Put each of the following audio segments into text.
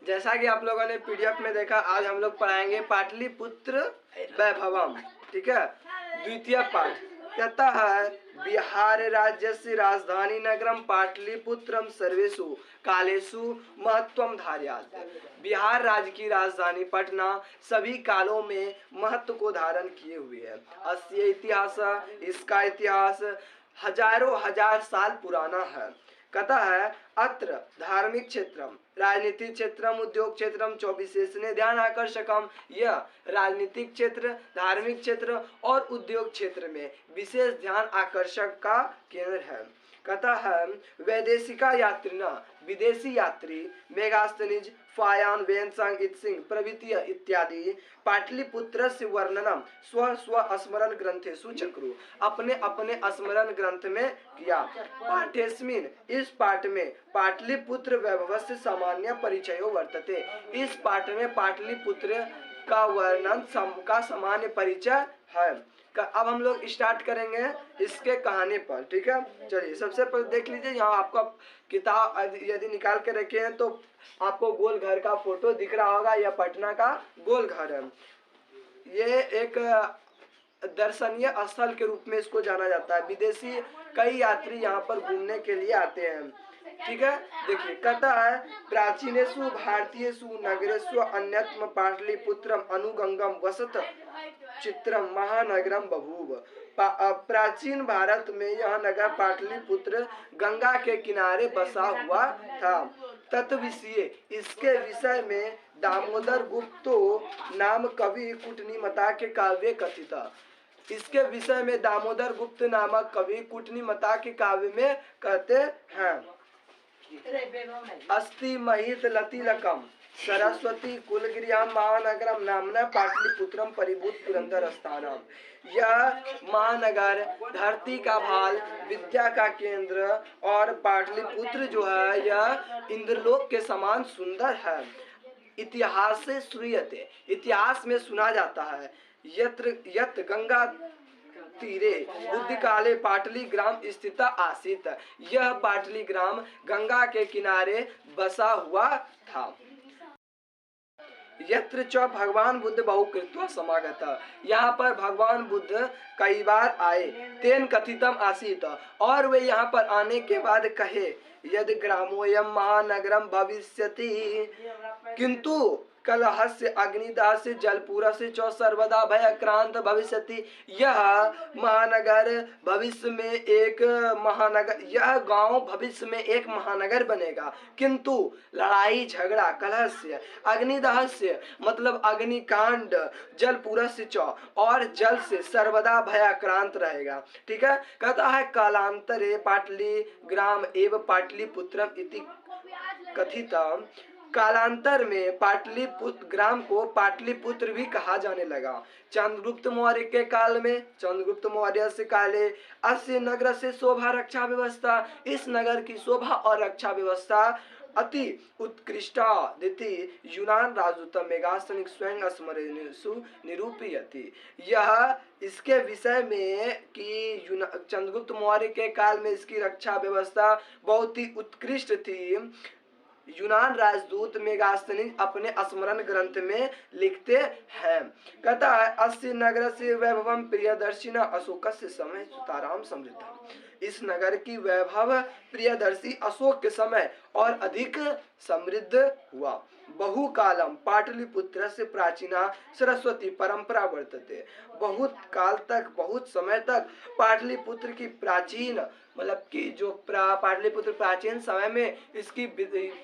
जैसा कि आप लोगों ने पीडीएफ में देखा, आज हम लोग पढ़ाएंगे पाटलिपुत्र वैभवम। ठीक है, द्वितीय पाठ कहता है बिहार राज्य से राजधानी नगरम पाटलिपुत्रम सर्वेषु कालेषु महत्वम धारयात्। बिहार राज्य की राजधानी पटना सभी कालों में महत्व को धारण किए हुए है। अस्य इतिहास, इसका इतिहास हजारों हजार साल पुराना है। कहता है अत्र धार्मिक क्षेत्रम राजनीतिक क्षेत्रम उद्योग क्षेत्रम च विशेषणे ध्यान आकर्षकम। यह राजनीतिक क्षेत्र, धार्मिक क्षेत्र और उद्योग क्षेत्र में विशेष ध्यान आकर्षक का केंद्र है। कहता है वैदेशिका यात्री न विदेशी यात्री मेगास्थनीज फायान वेनसांग इत्सिंग प्रभृति इत्यादि पाटलिपुत्र से वर्णनम स्व स्व स्मरण ग्रंथेषु चक्रु, अपने अपने स्मरण ग्रंथ में किया। पाठेस्मिन, इस पाठ में पाटलिपुत्र वैभवस्य सामान्य परिचयो वर्तते। इस पाठ में पाटलिपुत्र का वर्णन का सामान्य परिचय है। अब हम लोग स्टार्ट करेंगे इसके कहानी पर। ठीक है, चलिए सबसे पहले देख लीजिए, यहाँ आपका किताब यदि निकाल के रखे हैं तो आपको गोल घर का फोटो दिख रहा होगा। यह पटना का गोल घर है। ये एक दर्शनीय स्थल के रूप में इसको जाना जाता है। विदेशी कई यात्री यहाँ पर घूमने के लिए आते हैं। ठीक है, देखिए कहता है प्राचीनेषु भारतीयेषु नगरेषु अन्यतम पाटलिपुत्रम अनुगंगम वसत चित्रम महानगरम बभूव। प्राचीन भारत में यह नगर पाटलिपुत्र गंगा के किनारे बसा हुआ था। तत्विषय, इसके विषय में दामोदर गुप्तो नाम कवि कुटनीमता के काव्य कथित। इसके विषय में दामोदर गुप्त नामक कवि कुटनीमता के काव्य में कहते हैं अस्ति महित लतिलकम सरस्वती कुलगिरियाम महानगरम नामना पाटलिपुत्रम परिभूत पुरंदर स्थानम। यह महानगर धरती का भाल, विद्या का केंद्र और पाटलिपुत्र जो है यह इंद्रलोक के समान सुंदर है। इतिहास से श्रूयते, इतिहास में सुना जाता है यत गंगा तीरे बुद्धि काले पाटली ग्राम स्थित आसीत। यह पाटली ग्राम गंगा के किनारे बसा हुआ था। यत्र च भगवान बुद्ध बहुकृत्वा समागत, यहाँ पर भगवान बुद्ध कई बार आए। तेन कथितम आसीत, और वे यहाँ पर आने के बाद कहे यदि ग्रामोयम महानगरम भविष्यति किंतु कलहस्य अग्निदास्य जलपूरस्य च सर्वदा भयक्रांत भविष्यति। यह महानगर भविष्य में एक महानगर, यह गांव भविष्य में एक महानगर बनेगा, किंतु लड़ाई झगड़ा कलहस्य अग्निदहस्य मतलब अग्निकांड जलपूरस्य च और जल से सर्वदा भयाक्रांत रहेगा। ठीक है, कहता है कालांतरे पाटली ग्राम एवं पाटलिपुत्रम इति कथितम। कालांतर में पाटलिपुत्र ग्राम को पाटलिपुत्र भी कहा जाने लगा। चंद्रगुप्त मौर्य के काल में, चंद्रगुप्त मौर्य से काले अस्य नगर से शोभा रक्षा व्यवस्था, इस नगर की शोभा और रक्षा व्यवस्था अति उत्कृष्टा दिति यूनान राजदूत मेगास्थनिक स्वयं स्मरणेषु निरूपयति। यह इसके विषय में कि चंद्रगुप्त मौर्य के काल में इसकी रक्षा व्यवस्था बहुत ही उत्कृष्ट थी। यूनान राजदूत मेगास्थनीज अपने स्मरण ग्रंथ में लिखते हैं। कहता है अस्य नगर से वैभवम प्रियदर्शिना अशोक से समय सुताराम समृद्ध। इस नगर की वैभव प्रियदर्शी अशोक के समय और अधिक समृद्ध हुआ। बहुकालम पाटलिपुत्र से प्राचीना सरस्वती परंपरा वर्तते। बहुत काल तक, बहुत समय तक पाटलिपुत्र की प्राचीन मतलब कि जो पाटलिपुत्र प्राचीन समय में इसकी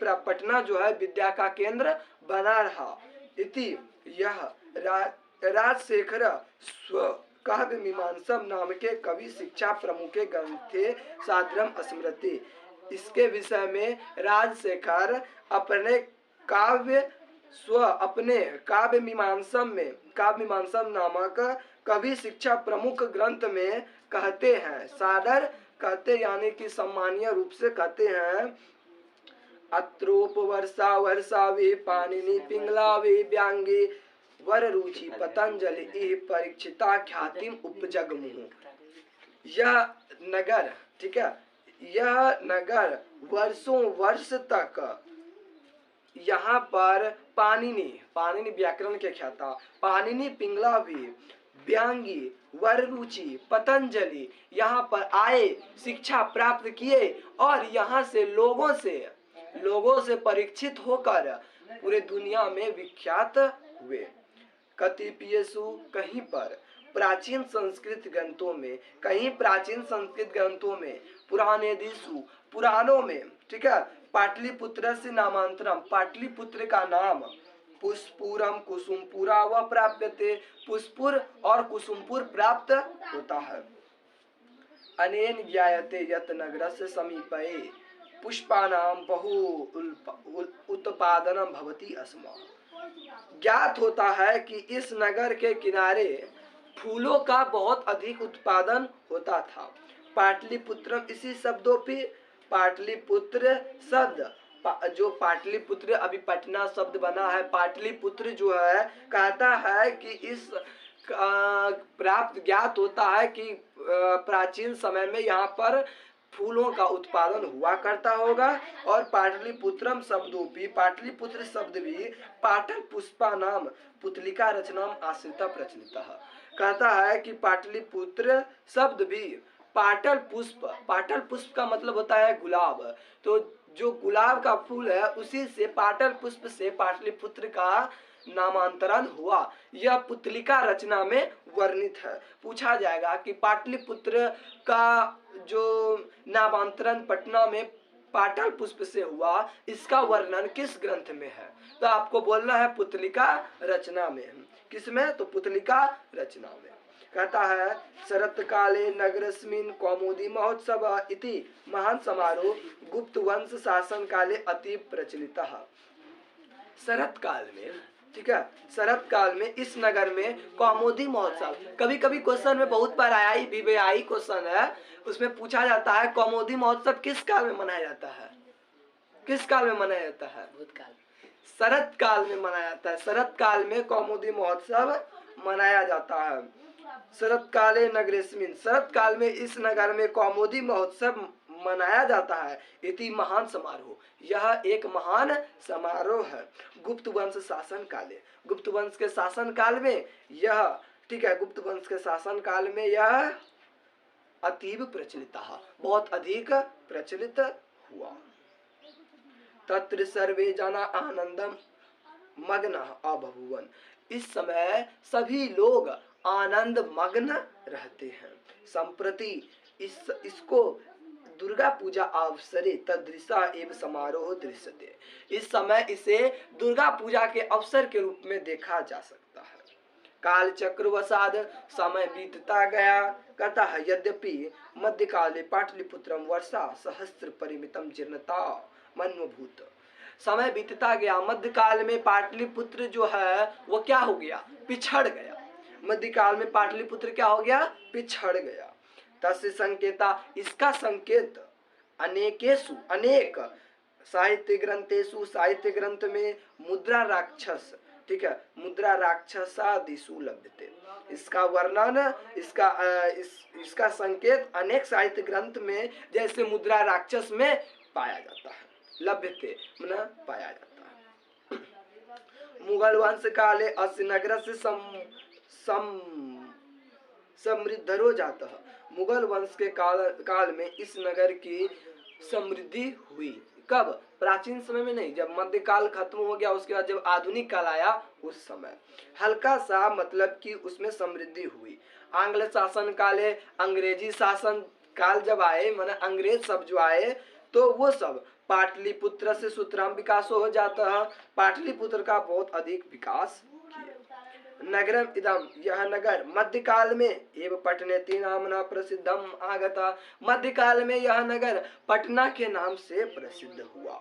पटना जो है विद्या का केंद्र बना रहा। इति यह राजशेखर काव्य मीमांसम नाम के कवि शिक्षा प्रमुखे ग्रंथे साद्रम स्मृति। इसके विषय में राजशेखर अपने काव्य मीमांसम नामक कवि शिक्षा प्रमुख ग्रंथ में कहते हैं। सादर कहते यानी कि सम्मानीय रूप से कहते हैं अत्रोप वर्षा वर्षावे पाणिनि पिंगलावे व्यांगे वर रुचि पतंजलि इह परीक्षिता ख्यातिम उपजगमुहु। यह नगर, ठीक है, यह नगर वर्षों वर्ष तक यहाँ पर पाणिनि व्याकरण के ख्याता, पाणिनि पिंगला भी, व्यांगी, वररुचि, पतंजलि यहाँ पर आए, शिक्षा प्राप्त किए और यहाँ से लोगों से परीक्षित होकर पूरे दुनिया में विख्यात हुए। कतिपयेषु कहीं पर प्राचीन संस्कृत ग्रंथों में पुराणों में, ठीक है, पाटलिपुत्र से नामांतरम, पाटलिपुत्र का नाम पुष्पुरम कुसुमपुरा व प्राप्यते, पुष्पुर और कुसुमपुर प्राप्त होता है। अनेन ज्ञायते यत् नगरस्य समीपे पुष्पानाम बहु उत्पादनम भवति अस्म। ज्ञात होता है कि इस नगर के किनारे फूलों का बहुत अधिक उत्पादन होता था। पाटलिपुत्र, इसी शब्दों पे पाटलिपुत्र शब्द, जो पाटलिपुत्र अभी पटना शब्द बना है, पाटलिपुत्र जो है कहता है कि इस प्राप्त ज्ञात होता है कि प्राचीन समय में यहाँ पर फूलों का उत्पादन हुआ करता होगा। और पाटलिपुत्रम शब्दोपि, पाटलिपुत्र शब्द भी पाटल पुष्पा नाम पुतलिका रचनाम आश्रिता प्रचलित कहता है कि पाटलिपुत्र शब्द भी पाटल पुष्प का मतलब होता है गुलाब, तो जो गुलाब का फूल है उसी से पाटल पुष्प से पाटलिपुत्र का नामांतरण हुआ। यह पुतलिका रचना में वर्णित है। पूछा जाएगा कि पाटलिपुत्र का जो नामांतरण पटना में पाटल पुष्प से हुआ, इसका वर्णन किस ग्रंथ में है, तो आपको बोलना है पुतलिका रचना में। किसमें? तो पुतलिका रचना में। कहता है शरत काले नगरस्मिन् कौमुदी महोत्सव इति महान समारोह गुप्त वंश शासन काले अति प्रचलित। शरत काल में, ठीक है, शरत काल में इस नगर में कौमुदी महोत्सव, कभी कभी क्वेश्चन में बहुत बार आया ही VVI क्वेश्चन है, उसमें पूछा जाता है कौमुदी महोत्सव किस काल में मनाया जाता है? किस काल में मनाया जाता है? भूतकाल। शरत काल में मनाया जाता है। शरत काल में कौमुदी महोत्सव मनाया जाता है। शरत काले नगरेस्मिन्, शरत काल में इस नगर में कौमुदी महोत्सव मनाया जाता है। इति महान समारोह, यह एक महान समारोह है। गुप्त वंश शासन काले, गुप्त वंश के शासन काल में यह, ठीक है, गुप्त वंश के शासन काल में यह अतीव प्रचलित, बहुत अधिक प्रचलित हुआ। तत्र सर्वे जना आनंदम मग्न अभवुवन, इस समय सभी लोग आनंद मग्न रहते हैं। संप्रति इसको दुर्गा पूजा अवसरे तदृशा एवं समारोह दृश्यते, इस समय इसे दुर्गा पूजा के अवसर के रूप में देखा जा सकता है। काल चक्रवसाद समय बीतता गया, कहता है यद्यपि मध्यकाले पाटलिपुत्रम वर्षा सहस्त्र परिमितम जीर्णता मनोभूत, समय बीतता गया, मध्यकाल में पाटलिपुत्र जो है वो क्या हो गया? पिछड़ गया। मध्यकाल में पाटलिपुत्र क्या हो गया? पिछड़ गया। तस्य संकेता, इसका संकेत अनेकेषु, अनेक साहित्य ग्रंथेषु, साहित्य ग्रंथ में मुद्रा राक्षस, ठीक है, मुद्रा राक्षसादिषु लभ्यते, इसका वर्णन, इसका संकेत अनेक साहित्य ग्रंथ में जैसे मुद्रा राक्षस में पाया जाता है। लभ्यते मतलब पाया जाता है। मुगल वंश काले अस्य नगरस्य समृद्धरो जातः, मुगल वंश के काल में इस नगर की समृद्धि हुई। कब? प्राचीन समय में नहीं, जब मध्यकाल खत्म हो गया उसके बाद जब आधुनिक काल आया उस समय हल्का सा मतलब कि उसमें समृद्धि हुई। आंग्ल शासन काले, अंग्रेजी शासन काल जब आए, माने अंग्रेज सब जो आए तो वो सब पाटलिपुत्र से सूत्रम विकास हो जाता है, पाटलिपुत्र का बहुत अधिक विकास किया। नगरम इदम, यह नगर मध्यकाल में एवं पटनेति नामना प्रसिद्धम आगता, मध्यकाल में यह नगर पटना के नाम से प्रसिद्ध हुआ।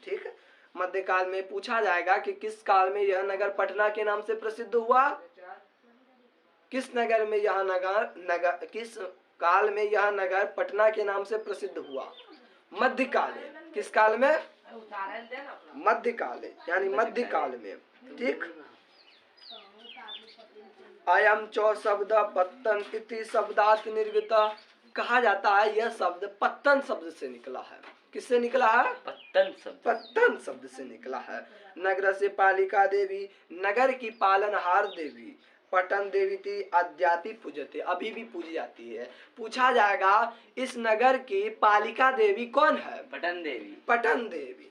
ठीक है, मध्यकाल में पूछा जाएगा कि किस काल में यह नगर पटना के नाम से प्रसिद्ध हुआ? किस नगर में यह नगर किस काल में यह नगर पटना के नाम से प्रसिद्ध हुआ? मध्यकाल में। किस काल में? मध्यकाल, यानी मध्यकाल में। ठीक, अयम चौ शब्द पत्तन इति शब्दात निर्गत, कहा जाता है यह शब्द पत्तन शब्द से निकला है। किससे निकला है? पत्तन शब्द से निकला है। नगर से पालिका देवी, नगर की पालनहार देवी। पटन देवी थी अद्यापि पूजते, अभी भी पूजी जाती है। पूछा जाएगा इस नगर की पालिका देवी कौन है? पटन देवी।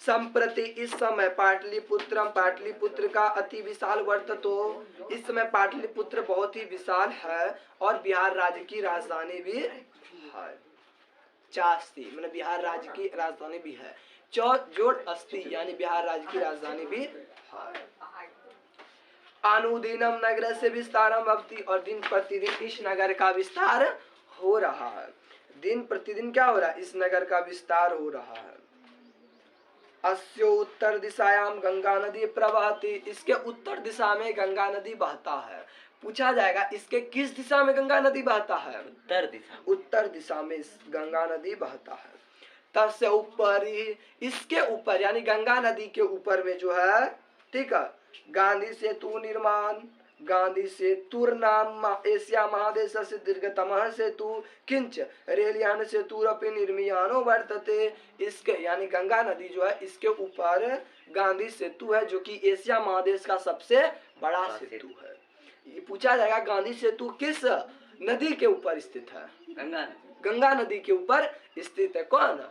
संप्रति इस समय पाटलिपुत्रम, पाटलिपुत्र का अति विशाल वर्ततो, इस समय पाटलिपुत्र बहुत ही विशाल है और बिहार राज्य की राजधानी भी है। चास्ती मतलब बिहार राज्य की राजधानी भी है। जोड़ अस्ति यानी बिहार राज्य की राजधानी भी है। अनुदिनम नगर से विस्तारम भवति, और दिन प्रतिदिन इस नगर का विस्तार हो रहा है। दिन प्रतिदिन क्या हो रहा है? इस नगर का विस्तार हो रहा है। अस्यो उत्तर दिशायाम गंगा नदी प्रवहति, इसके उत्तर दिशा में गंगा नदी बहता है। पूछा जाएगा इसके किस दिशा में गंगा नदी बहता है? उत्तर दिशा में गंगा नदी बहता है। तस्य ऊपर ही, इसके ऊपर यानी गंगा नदी के ऊपर में जो है, ठीक है, गांधी सेतु निर्माण, गांधी सेतुर नाम एशिया महादेश से दीर्घतम सेतु किंच रेलयान सेतुरपि निर्मीयानो वर्तते। इसके यानी गंगा नदी जो है इसके ऊपर गांधी सेतु है जो कि एशिया महादेश का सबसे बड़ा सेतु है। ये पूछा जाएगा गांधी सेतु किस नदी के ऊपर स्थित है? गंगा नदी के ऊपर स्थित है। कौन?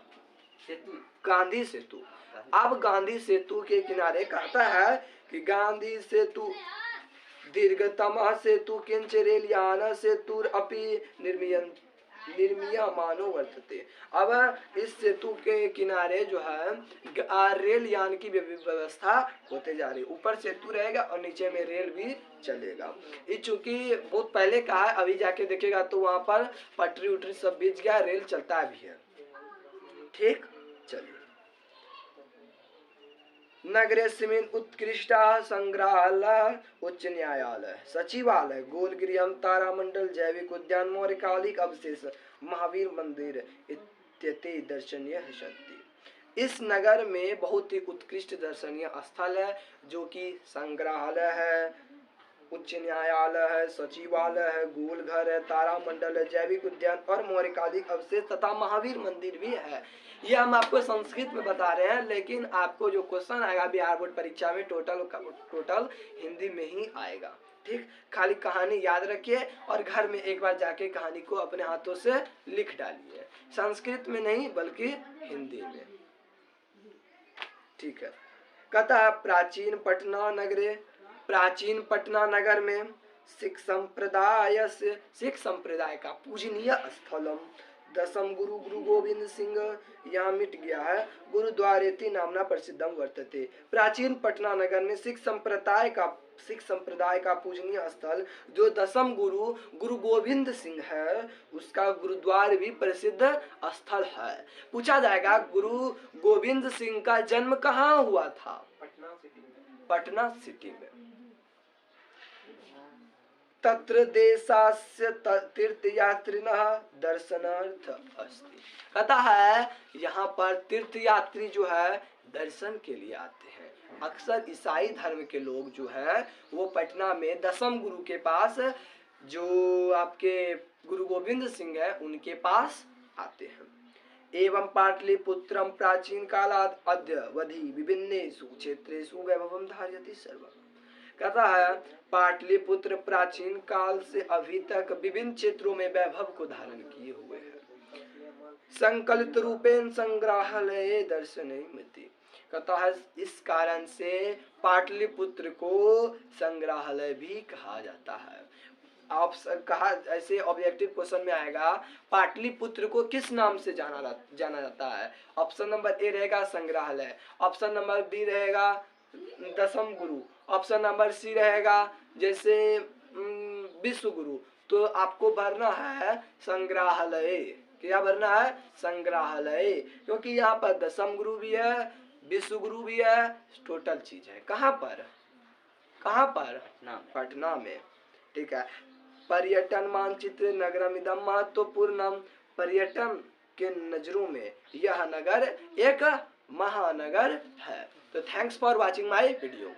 गांधी सेतु। अब गांधी सेतु के किनारे कहता है कि गांधी सेतु दीर्घतम सेतु किंच रेलयान सेतुर अपि निर्मीयमानो वर्तते। अब इस सेतु के किनारे जो है रेल यान की व्यवस्था होते जा रही है। ऊपर सेतु रहेगा और नीचे में रेल भी चलेगा। ये चूंकि बहुत पहले का है, अभी जाके देखेगा तो वहाँ पर पटरी उटरी सब बीच गया, रेल चलता भी है। ठीक, चलिए। नगरेस्मिन् उत्कृष्टा संग्रहालय, उच्च न्यायालय, सचिवालय, गोलगृह, तारामंडल, जैविक उद्यान, मौर्यकालिक अवशेष, महावीर मंदिर इत्यादि दर्शनीय सन्ति। इस नगर में बहुत ही उत्कृष्ट दर्शनीय स्थल है जो कि संग्रहालय है, उच्च न्यायालय है, सचिवालय है, गोलघर है, तारामंडल है, जैविक उद्यान और मौर्यकालिक अवशेष तथा महावीर मंदिर भी है। ये हम आपको संस्कृत में बता रहे हैं, लेकिन आपको जो क्वेश्चन आएगा बिहार बोर्ड परीक्षा में टोटल हिंदी में ही आएगा। ठीक, खाली कहानी याद रखिए और घर में एक बार जाके कहानी को अपने हाथों से लिख डालिए, संस्कृत में नहीं बल्कि हिंदी में। ठीक है। कहता प्राचीन पटना नगरे, प्राचीन पटना नगर में सिख संप्रदाय का पूजनीय स्थलम दसम गुरु गोविंद सिंह यहाँ मिट गया है, गुरुद्वारेति नामना प्रसिद्धम वर्तते। प्राचीन पटना नगर में सिख संप्रदाय का पूजनीय स्थल जो दसम गुरु गोविंद सिंह है, उसका गुरुद्वार भी प्रसिद्ध स्थल है। पूछा जाएगा गुरु गोविंद सिंह का जन्म कहाँ हुआ था? पटना सिटी में। तत्र देशास्य तीर्थयात्रिणः दर्शनार्थ अस्ति। कहता है यहाँ पर तीर्थयात्री जो है दर्शन के लिए आते हैं। अक्सर ईसाई धर्म के लोग जो है वो पटना में दसम गुरु के पास, जो आपके गुरु गोविंद सिंह है उनके पास आते हैं। एवं पाटलिपुत्रम प्राचीन कालाद अद्यावधि विभिन्नेषु क्षेत्रेषु वैभवं धारयति सर्वम्। कहता है पाटलिपुत्र प्राचीन काल से अभी तक विभिन्न क्षेत्रों में वैभव को धारण किए हुए है। संकलित रूपेण संग्रहालय दर्शनीयमिति। कहता है इस कारण से पाटलिपुत्र को संग्रहालय भी कहा जाता है। आप कहा ऐसे ऑब्जेक्टिव क्वेश्चन में आएगा पाटलिपुत्र को किस नाम से जाना जाता है? ऑप्शन नंबर ए रहेगा संग्रहालय, ऑप्शन नंबर बी रहेगा दसम गुरु, ऑप्शन नंबर सी रहेगा जैसे विश्व गुरु। तो आपको भरना है संग्रहालय। क्या भरना है? संग्रहालय, क्योंकि यहाँ पर दसम गुरु भी है, विश्व गुरु भी है, टोटल चीज है। कहाँ पर? पटना में। ठीक है। पर्यटन मानचित्र नगरमिदं महत्वपूर्णम। पर्यटन के नजरों में यह नगर एक महानगर है। तो thanks for watching my video.